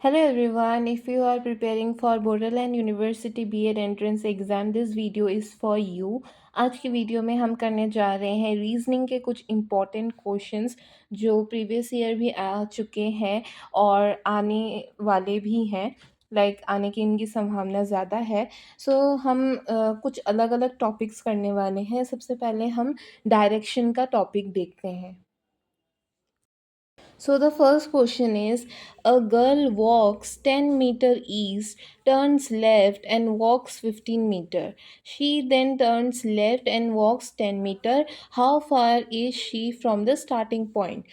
Hello everyone, if you are preparing for Borderland University B.Ed entrance exam, this video is for you. आज की video में हम करने जा रहे हैं रीजनिंग के कुछ इम्पॉर्टेंट क्वेश्चंस जो प्रीवियस ईयर भी आ चुके हैं और आने वाले भी हैं। आने की इनकी संभावना ज़्यादा है। हम कुछ अलग अलग टॉपिक्स करने वाले हैं। सबसे पहले हम डायरेक्शन का टॉपिक देखते हैं। So the first question is, a girl walks 10 meter east, turns left and walks 15 meter. She then turns left and walks 10 meter. How far is she from the starting point?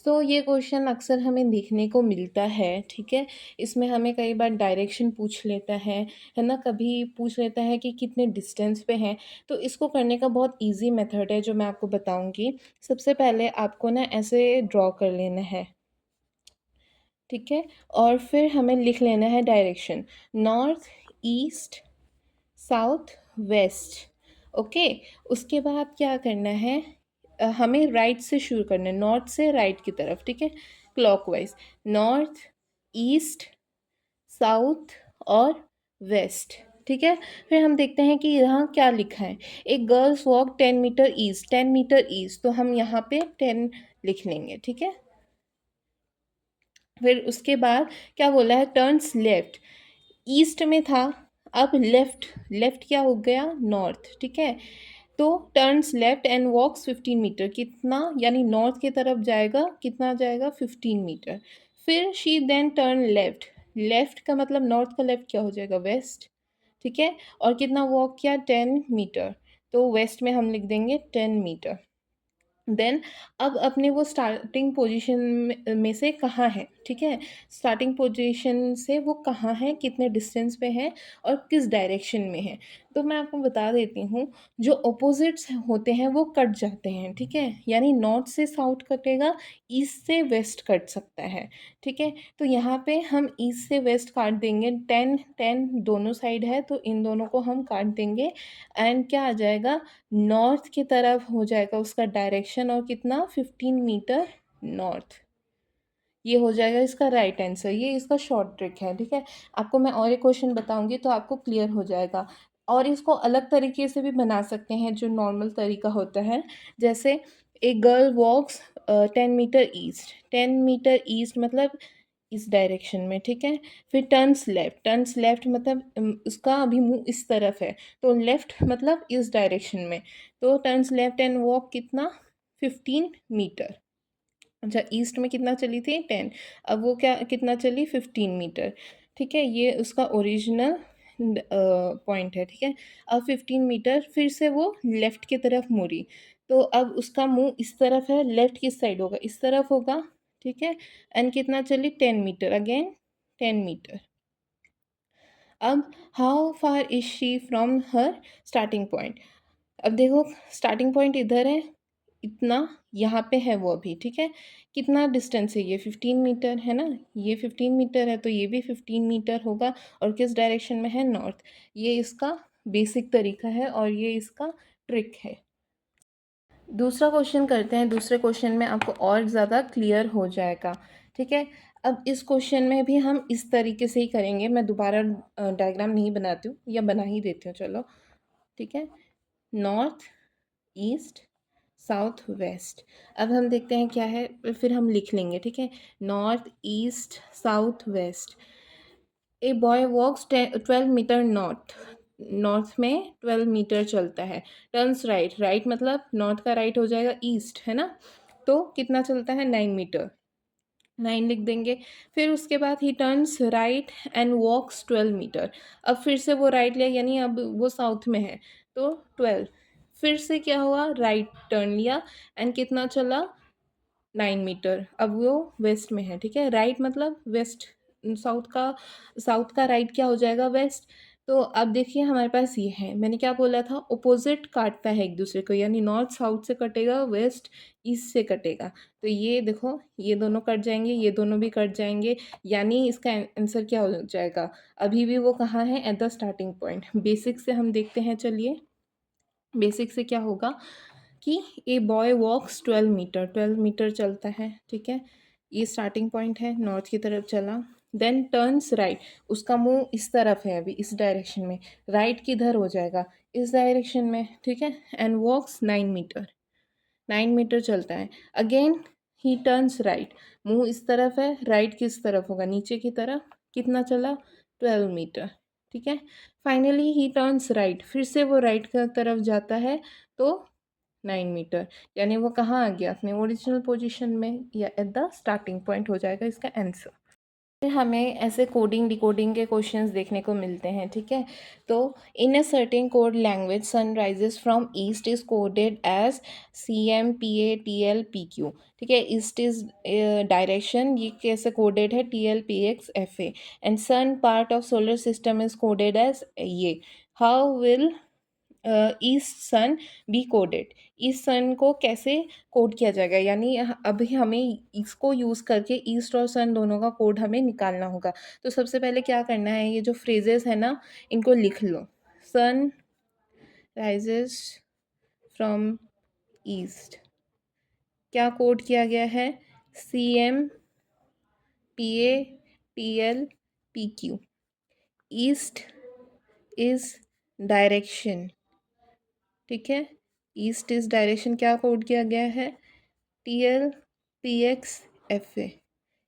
ये question अक्सर हमें देखने को मिलता है, ठीक है। इसमें हमें कई बार डायरेक्शन पूछ लेता है ना, कभी पूछ लेता है कि कितने डिस्टेंस पे हैं। तो इसको करने का बहुत इजी मेथड है जो मैं आपको बताऊंगी। सबसे पहले आपको ना ऐसे ड्रॉ कर लेना है, ठीक है। और फिर हमें लिख लेना है direction, north, east, south, west. Okay. उसके बाद क्या करना है, हमें राइट से शुरू करना है, नॉर्थ से राइट की तरफ, ठीक है, क्लॉकवाइज। नॉर्थ, ईस्ट, साउथ और वेस्ट, ठीक है। फिर हम देखते हैं कि यहाँ क्या लिखा है, एक girls walk 10 metre east, 10 metre east, तो हम यहाँ पे 10 लिख लेंगे, ठीक है। फिर उसके बाद क्या बोला है, टर्न्स लेफ्ट, ईस्ट में था, अब लेफ्ट, लेफ्ट क्या हो गया, नॉर्थ, ठीक है। तो turns left and walks 15 metre, कितना, यानी नॉर्थ की तरफ जाएगा, कितना जाएगा, 15 मीटर। फिर she then turn left, left का मतलब नॉर्थ का लेफ्ट क्या हो जाएगा, वेस्ट, ठीक है। और कितना वॉक किया, 10 मीटर, तो वेस्ट में हम लिख देंगे 10 मीटर। देन अब अपने वो स्टार्टिंग पोजीशन में से कहाँ है, ठीक है, स्टार्टिंग पोजीशन से वो कहाँ है, कितने डिस्टेंस पे है और किस डायरेक्शन में है। तो मैं आपको बता देती हूँ, जो अपोजिट्स होते हैं वो कट जाते हैं, ठीक है। यानी नॉर्थ से साउथ कटेगा, ईस्ट से वेस्ट कट सकता है, ठीक है। तो यहाँ पे हम ईस्ट से वेस्ट काट देंगे, 10 10 दोनों साइड है तो इन दोनों को हम काट देंगे। एंड क्या आ जाएगा, नॉर्थ की तरफ हो जाएगा उसका डायरेक्शन, और कितना, 15 मीटर नॉर्थ। ये हो जाएगा इसका राइट आंसर। ये इसका शॉर्ट ट्रिक है, ठीक है। आपको मैं और एक क्वेश्चन बताऊंगी तो आपको क्लियर हो जाएगा। और इसको अलग तरीके से भी बना सकते हैं, जो नॉर्मल तरीका होता है। जैसे a girl walks 10 metre east, 10 metre east मतलब इस डायरेक्शन में, ठीक है। फिर टर्न्स लेफ्ट, टर्न्स लेफ्ट मतलब उसका अभी मुंह इस तरफ है, तो लेफ्ट मतलब इस डायरेक्शन में, तो टर्न्स लेफ्ट एंड वॉक कितना, 15 मीटर। अच्छा, ईस्ट में कितना चली थी, 10, अब वो क्या कितना चली, 15 मीटर, ठीक है। ये उसका ओरिजिनल पॉइंट है, ठीक है। अब 15 मीटर फिर से वो लेफ़्ट की तरफ मुड़ी, तो अब उसका मुंह इस तरफ है, लेफ़्ट किस साइड होगा, इस तरफ होगा, ठीक है। एंड कितना चली, 10 मीटर, अगेन 10 मीटर। अब how far is she from her starting point. अब देखो स्टार्टिंग पॉइंट इधर है, इतना यहाँ पे है वो अभी, ठीक है। कितना डिस्टेंस है, ये 15 मीटर है ना, ये 15 मीटर है, तो ये भी 15 मीटर होगा। और किस डायरेक्शन में है, नॉर्थ। ये इसका बेसिक तरीका है और ये इसका ट्रिक है। दूसरा क्वेश्चन करते हैं। दूसरे क्वेश्चन में आपको और ज़्यादा क्लियर हो जाएगा, ठीक है। अब इस क्वेश्चन में भी हम इस तरीके से ही करेंगे। मैं दोबारा डायग्राम नहीं बनाती हूँ, या बना ही देती हूँ, चलो, ठीक है। North, east, south, west. अब हम देखते हैं क्या है, फिर हम लिख लेंगे, ठीक है। North, east, south, west. A boy walks 12 metre north, north में 12 मीटर चलता है। टर्न्स राइट, राइट मतलब नॉर्थ का राइट हो जाएगा ईस्ट, है ना, तो कितना चलता है, 9 मीटर, 9 लिख देंगे। फिर उसके बाद ही turns right and walks 12 metre. अब फिर से वो राइट लिया, यानी अब वो साउथ में है, तो 12। फिर से क्या हुआ, राइट टर्न लिया एंड कितना चला, 9 मीटर। अब वो वेस्ट में है, ठीक है। राइट मतलब वेस्ट, साउथ का राइट क्या हो जाएगा, वेस्ट। तो अब देखिए हमारे पास ये है, मैंने क्या बोला था, ओपोजिट काटता है एक दूसरे को, यानी नॉर्थ साउथ से कटेगा, वेस्ट ईस्ट से कटेगा। तो ये देखो, ये दोनों कट जाएंगे, ये दोनों भी कट जाएंगे, यानी इसका आंसर क्या हो जाएगा। अभी भी वो कहाँ है, at the starting point. Basic से हम देखते हैं, चलिए। बेसिक से क्या होगा कि a boy walks 12 metre, 12 metre चलता है, ठीक है। ये स्टार्टिंग पॉइंट है, नॉर्थ की तरफ चला, देन टर्न्स राइट, उसका मुंह इस तरफ है अभी इस डायरेक्शन में, राइट किधर हो जाएगा, इस डायरेक्शन में, ठीक है, एंड वॉक्स 9 मीटर, 9 मीटर चलता है। अगेन ही टर्न्स राइट, मुंह इस तरफ है, राइट किस तरफ होगा, नीचे की तरफ, कितना चला, 12 मीटर, ठीक है। फाइनली ही टर्न्स राइट, फिर से वो राइट की तरफ जाता है, तो 9 मीटर, यानी वो कहाँ आ गया, अपने ओरिजिनल पोजीशन में, या एट द स्टार्टिंग पॉइंट हो जाएगा इसका आंसर। फिर हमें ऐसे कोडिंग डिकोडिंग के क्वेश्चंस देखने को मिलते हैं, ठीक है। तो in a certain code language sun rises from east is coded as CMPATLPQ, ठीक है। ईस्ट इज डायरेक्शन, ये कैसे कोडेड है, TLPXFA, and sun part of solar system is coded as ये। How will east sun be coded, east sun को कैसे code किया जाएगा, यानी अभी हमें इसको यूज़ करके ईस्ट और सन दोनों का कोड हमें निकालना होगा। तो सबसे पहले क्या करना है, ये जो फ्रेजेस है ना, इनको लिख लो। सन राइजेस फ्रॉम ईस्ट, क्या कोड किया गया है, CMPATLPQ। ईस्ट इज डायरेक्शन, ठीक है, ईस्ट इज डायरेक्शन क्या कोड किया गया है, TLPXFA,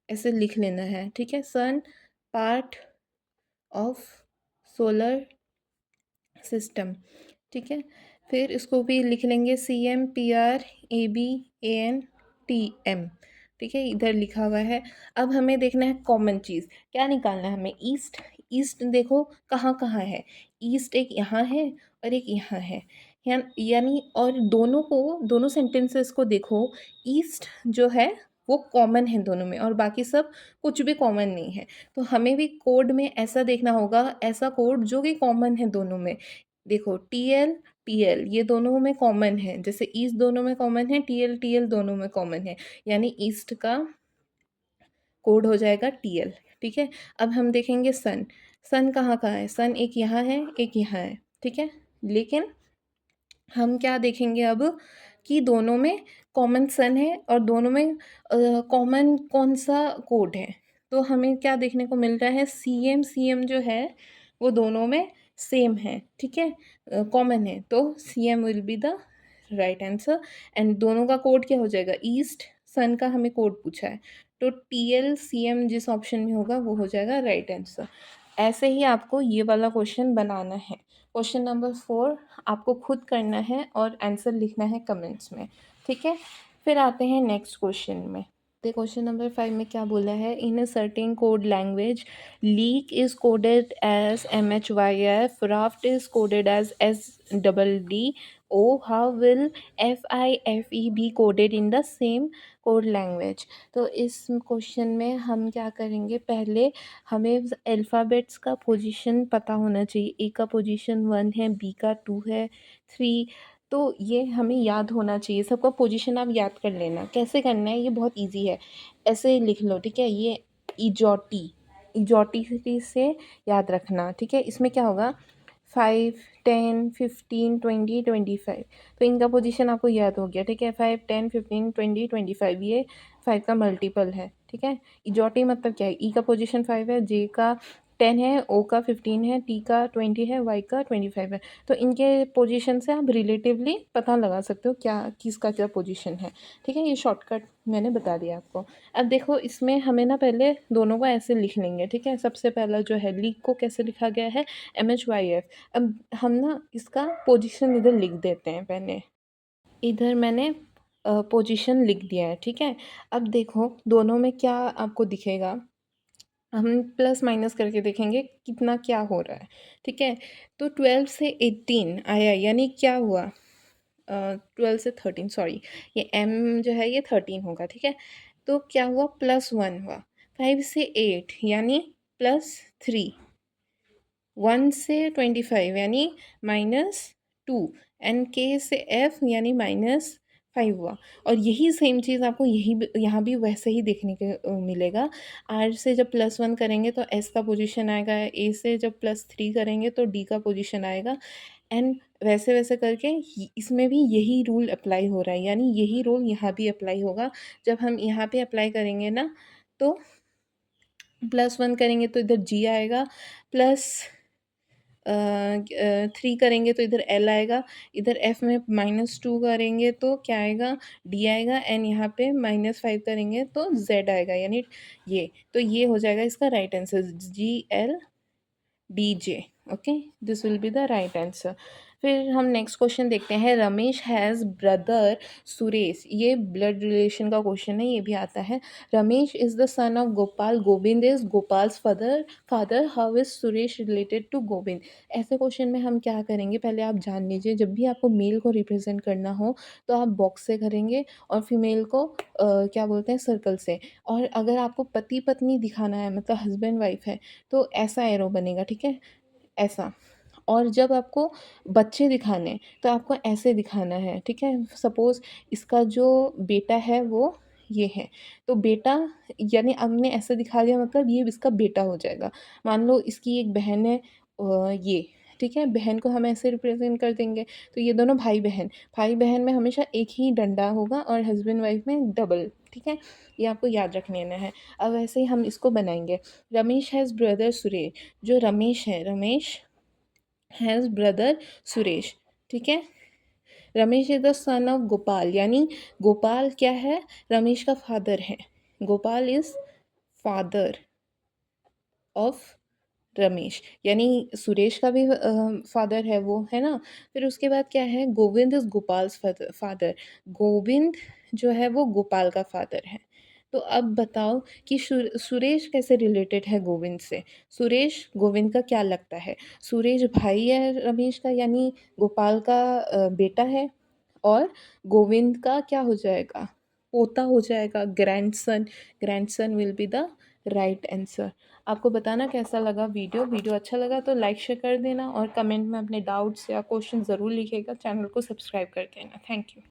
ऐसे लिख लेना है, ठीक है। सन पार्ट ऑफ सोलर सिस्टम, ठीक है। फिर इसको भी लिख लेंगे CMPRABANTM, ठीक है, इधर लिखा हुआ है। अब हमें देखना है कॉमन चीज़, क्या निकालना है हमें, ईस्ट, ईस्ट देखो कहाँ कहाँ है, ईस्ट एक यहाँ है और एक यहाँ है, यानी और दोनों को, दोनों सेंटेंसेस को देखो, ईस्ट जो है वो कॉमन है दोनों में, और बाकी सब कुछ भी कॉमन नहीं है। तो हमें भी कोड में ऐसा देखना होगा, ऐसा कोड जो कि कॉमन है दोनों में। देखो TL ये दोनों में कॉमन है, जैसे ईस्ट दोनों में कॉमन है, TL दोनों में कॉमन है, यानी ईस्ट का कोड हो जाएगा TL, ठीक है। अब हम देखेंगे सन, सन कहाँ कहाँ है, सन एक यहाँ है एक यहाँ है, ठीक है। लेकिन हम क्या देखेंगे अब, कि दोनों में कॉमन सन है और दोनों में कॉमन कौन सा कोड है। तो हमें क्या देखने को मिल रहा है, CM जो है वो दोनों में सेम है, ठीक है, कॉमन है, तो CM will be the right answer. And दोनों का कोड क्या हो जाएगा, ईस्ट सन का हमें कोड पूछा है, तो TLCM जिस ऑप्शन में होगा वो हो जाएगा राइट आंसर। ऐसे ही आपको ये वाला क्वेश्चन बनाना है। क्वेश्चन नंबर 4 आपको खुद करना है और आंसर लिखना है कमेंट्स में, ठीक है। फिर आते हैं नेक्स्ट क्वेश्चन में। तो क्वेश्चन नंबर 5 में क्या बोला है, in a certain code language leak is coded as MHYF, raft is coded as SDDO, how will FIFE be coded in the same code language. तो इस क्वेश्चन में हम क्या करेंगे, पहले हमें अल्फ़ाबेट्स का पोजीशन पता होना चाहिए, ए का पोजीशन 1 है, बी का 2 है, 3, तो ये हमें याद होना चाहिए, सबका पोजीशन आप याद कर लेना। कैसे करना है, ये बहुत इजी है, ऐसे लिख लो, ठीक है। ये इजोटी, इजोटी से याद रखना, ठीक है। इसमें क्या होगा, 5, 10, 15, 20, 25, तो इनका पोजीशन आपको याद हो गया, ठीक है। 5, 10, 15, 20, 25, ये 5 का मल्टीपल है, ठीक है। इजोटी मतलब क्या है, ई का पोजीशन 5 है, जे का 10 है, ओ का 15 है, टी का 20 है, वाई का 25 है। तो इनके पोजीशन से आप रिलेटिवली पता लगा सकते हो क्या किसका क्या पोजीशन है, ठीक है। ये शॉर्टकट मैंने बता दिया आपको। अब देखो इसमें हमें ना पहले दोनों को ऐसे लिख लेंगे, ठीक है। सबसे पहला जो है लीक को कैसे लिखा गया है, MHYF। अब हम ना इसका पोजीशन इधर लिख देते हैं पहले, इधर मैंने पोजीशन लिख दिया है, ठीक है। अब देखो दोनों में क्या आपको दिखेगा, हम प्लस माइनस करके देखेंगे कितना क्या हो रहा है, ठीक है। तो 12 से 18 आया, यानी क्या हुआ, 12 से 13, सॉरी, ये M जो है ये 13 होगा, ठीक है। तो क्या हुआ, +1 हुआ। 5 से 8 यानी +3, 1 से 25 यानी -2, एंड K से F यानी -5 हुआ। और यही सेम चीज़ आपको यहाँ भी वैसे ही देखने को मिलेगा। R से जब +1 करेंगे तो S का पोजीशन आएगा, A से जब +3 करेंगे तो D का पोजीशन आएगा, एंड वैसे वैसे करके इसमें भी यही रूल अप्लाई हो रहा है, यानी यही रूल यहाँ भी अप्लाई होगा। जब हम यहाँ पे अप्लाई करेंगे ना, तो +1 करेंगे तो इधर G आएगा, प्लस 3 करेंगे तो इधर L आएगा, इधर F में -2 करेंगे तो क्या आएगा, D आएगा, एंड यहाँ पे -5 करेंगे तो Z आएगा, यानी ये। तो ये हो जाएगा इसका right answer, GLDJ। Okay, this will be the right answer. फिर हम नेक्स्ट क्वेश्चन देखते हैं। रमेश हैज़ ब्रदर सुरेश, ये ब्लड रिलेशन का क्वेश्चन है, ये भी आता है। Ramesh is the son of Gopal, Govind is Gopal's father, how is Suresh related to Govind. ऐसे क्वेश्चन में हम क्या करेंगे, पहले आप जान लीजिए, जब भी आपको मेल को रिप्रेजेंट करना हो तो आप बॉक्स से करेंगे, और फीमेल को क्या बोलते हैं, सर्कल से। और अगर आपको पति पत्नी दिखाना है, मतलब हस्बैंड वाइफ है, तो ऐसा एरो बनेगा, ठीक है, ऐसा। और जब आपको बच्चे दिखाने हैं तो आपको ऐसे दिखाना है, ठीक है। सपोज़ इसका जो बेटा है वो ये है, तो बेटा, यानी हमने ऐसे दिखा दिया, मतलब ये इसका बेटा हो जाएगा। मान लो इसकी एक बहन है, ये, ठीक है, बहन को हम ऐसे रिप्रेजेंट कर देंगे, तो ये दोनों भाई बहन में हमेशा एक ही डंडा होगा, और हस्बैंड वाइफ में डबल, ठीक है। ये आपको याद रख लेना है। अब ऐसे ही हम इसको बनाएंगे। रमेश हैज़ ब्रदर सुरेश, जो रमेश है, रमेश हैज़ ब्रदर सुरेश, ठीक है। Ramesh is the son of Gopal, यानी गोपाल क्या है, रमेश का फादर है। Gopal is father of Ramesh, यानी सुरेश का भी फादर है वो, है ना। फिर उसके बाद क्या है, गोविंद इज़ गोपाल्स फादर, गोविंद जो है वो गोपाल का फादर है। तो अब बताओ कि सुरेश कैसे रिलेटेड है गोविंद से। सुरेश गोविंद का क्या लगता है, सुरेश भाई है रमेश का, यानी गोपाल का बेटा है, और गोविंद का क्या हो जाएगा, पोता हो जाएगा, grandson. Grandson will be the right answer. आपको बताना कैसा लगा वीडियो। वीडियो अच्छा लगा तो लाइक शेयर कर देना, और कमेंट में अपने डाउट्स या क्वेश्चन ज़रूर लिखिएगा। चैनल को सब्सक्राइब कर देना। Thank you.